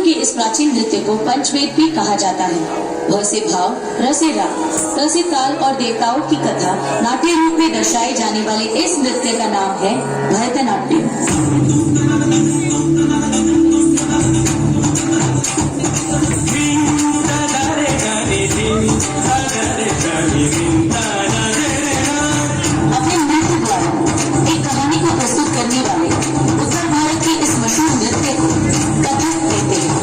के इस प्राचीन नृत्य को पंचवेद भी कहा जाता है। भ से भाव, र से राग, त से ताल और देवताओं की कथा नाट्य रूप में दर्शाए जाने वाले इस नृत्य का नाम है भरतनाट्यम। अपने नृत्य द्वारा एक कहानी को प्रस्तुत करने वाले उत्तर भारत के इस मशहूर नृत्य को कथक कहते हैं।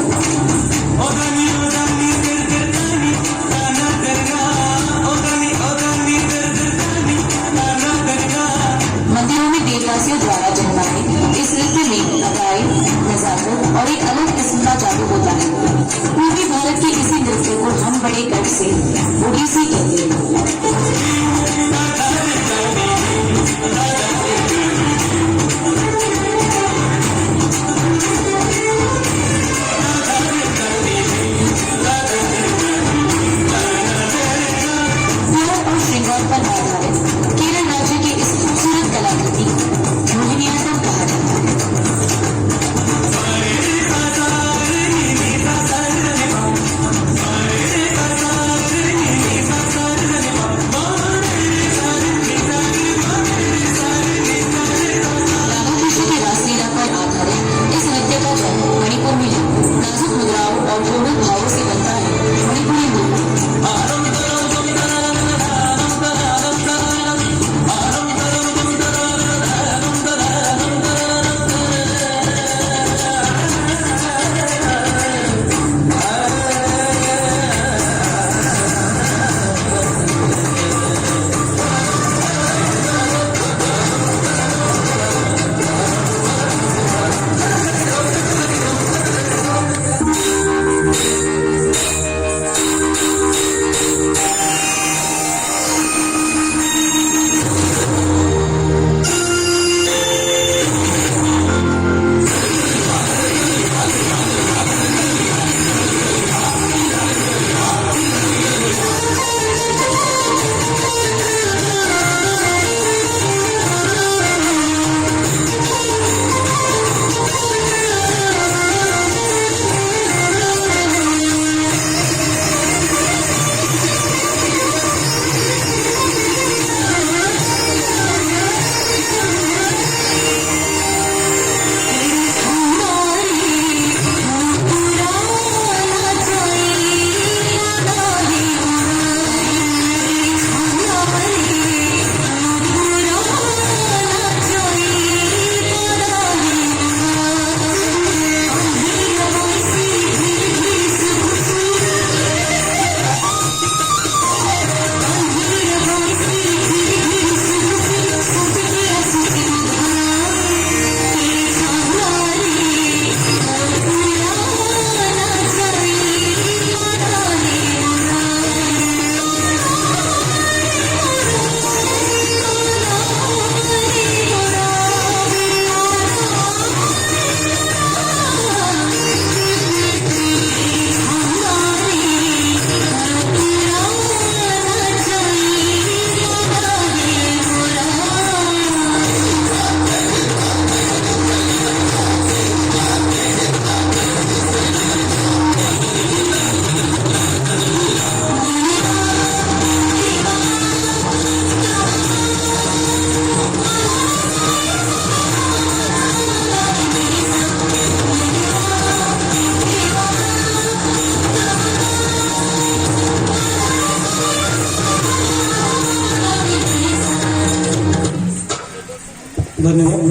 मंदिरों में देवदासियों द्वारा जन्माए इस नृत्य में लगाए नजाकत और एक अलग किस्म का जादू होता है। पूर्वी भारत के इसी नृत्य को हम बड़े गर्व से ओडिसी कहते हैं। धन्यवाद।